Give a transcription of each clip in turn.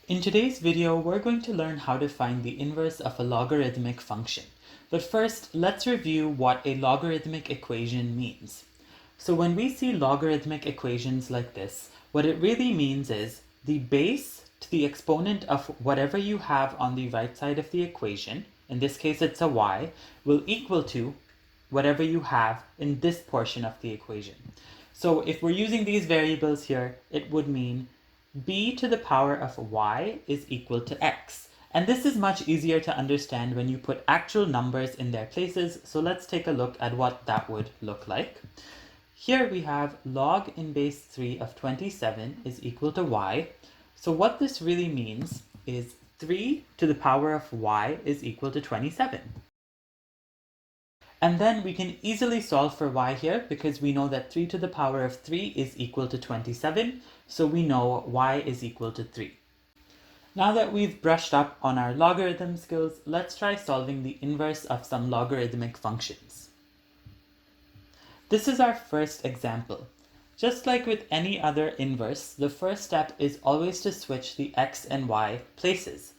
In today's video, we're going to learn how to find the inverse of a logarithmic function. But first, let's review what a logarithmic equation means. So when we see logarithmic equations like this, what it really means is the base to the exponent of whatever you have on the right side of the equation, in this case it's a y, will equal to whatever you have in this portion of the equation. So if we're using these variables here, it would mean b to the power of y is equal to x. And this is much easier to understand when you put actual numbers in their places, so let's take a look at what that would look like. Here we have log in base 3 of 27 is equal to y. So what this really means is 3 to the power of y is equal to 27. And then we can easily solve for y here because we know that 3 to the power of 3 is equal to 27, so we know y is equal to 3. Now that we've brushed up on our logarithm skills, let's try solving the inverse of some logarithmic functions. This is our first example. Just like with any other inverse, the first step is always to switch the x and y places.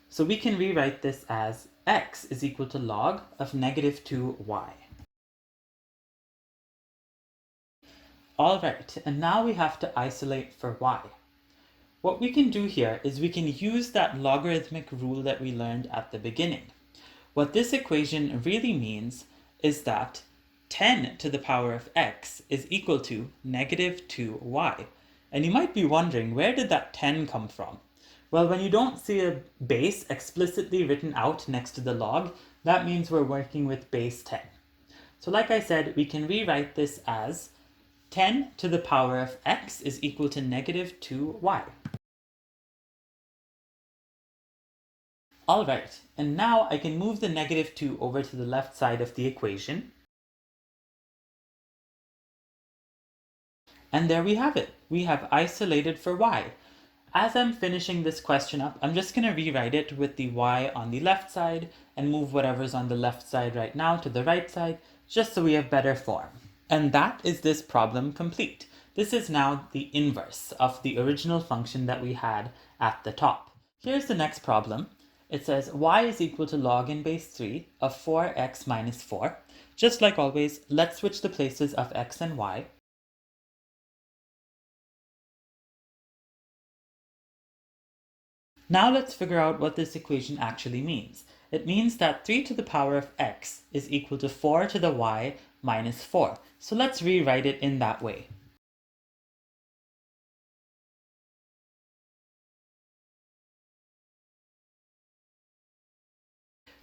So we can rewrite this as x is equal to log of negative 2y. Alright, and now we have to isolate for y. What we can do here is we can use that logarithmic rule that we learned at the beginning. What this equation really means is that 10 to the power of x is equal to negative 2y. And you might be wondering, where did that 10 come from? Well, when you don't see a base explicitly written out next to the log, that means we're working with base 10. So like I said, we can rewrite this as 10 to the power of x is equal to negative 2y. Alright, and now I can move the negative 2 over to the left side of the equation. And there we have it. We have isolated for y. As I'm finishing this question up, I'm just going to rewrite it with the y on the left side and move whatever's on the left side right now to the right side, just so we have better form. And that is this problem complete. This is now the inverse of the original function that we had at the top. Here's the next problem. It says y is equal to log in base 3 of 4x minus 4. Just like always, let's switch the places of x and y. Now let's figure out what this equation actually means. It means that 3 to the power of x is equal to 4 to the y minus 4. So let's rewrite it in that way.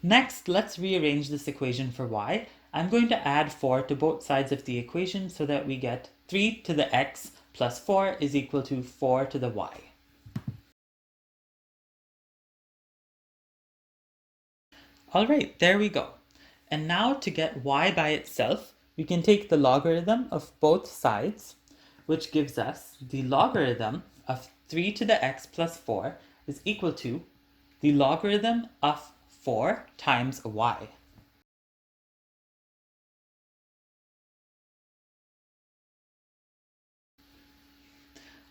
Next, let's rearrange this equation for y. I'm going to add 4 to both sides of the equation so that we get 3 to the x plus 4 is equal to 4 to the y. Alright, there we go. And now to get y by itself, we can take the logarithm of both sides, which gives us the logarithm of 3 to the x plus 4 is equal to the logarithm of 4 times y.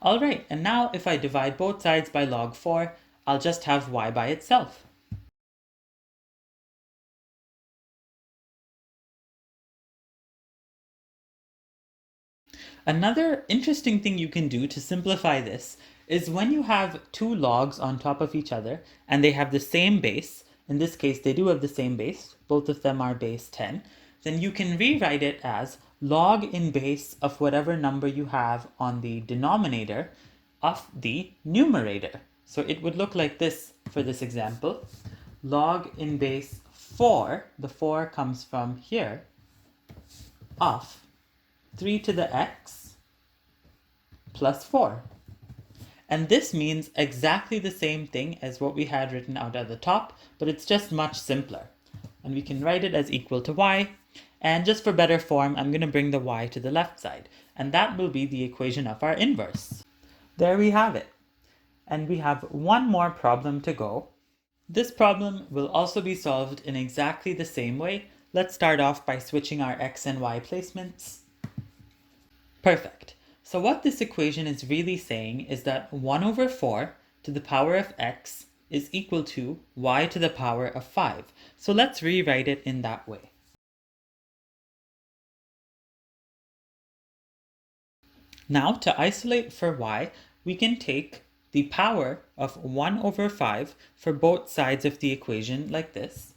Alright, and now if I divide both sides by log 4, I'll just have y by itself. Another interesting thing you can do to simplify this is when you have two logs on top of each other and they have the same base, in this case they do have the same base, both of them are base 10, then you can rewrite it as log in base of whatever number you have on the denominator of the numerator. So it would look like this for this example. Log in base 4, the 4 comes from here, of 3 to the x plus 4. And this means exactly the same thing as what we had written out at the top, but it's just much simpler. And we can write it as equal to y. And just for better form, I'm going to bring the y to the left side. And that will be the equation of our inverse. There we have it. And we have one more problem to go. This problem will also be solved in exactly the same way. Let's start off by switching our x and y placements. Perfect. So what this equation is really saying is that 1 over 4 to the power of x is equal to y to the power of 5. So let's rewrite it in that way. Now, to isolate for y, we can take the power of 1 over 5 for both sides of the equation like this.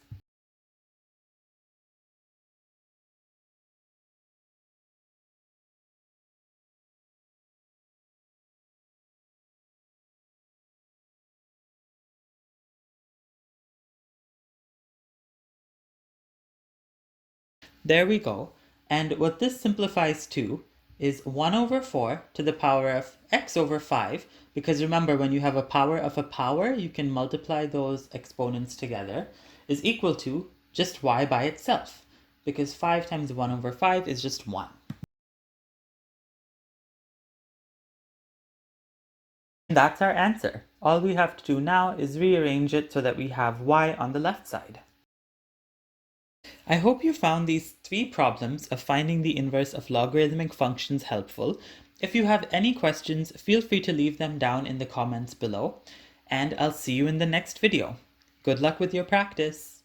There we go. And what this simplifies to is 1 over 4 to the power of x over 5, because remember, when you have a power, you can multiply those exponents together, is equal to just y by itself, because 5 times 1 over 5 is just 1. That's our answer. All we have to do now is rearrange it so that we have y on the left side. I hope you found these 3 problems of finding the inverse of logarithmic functions helpful. If you have any questions, feel free to leave them down in the comments below, and I'll see you in the next video. Good luck with your practice!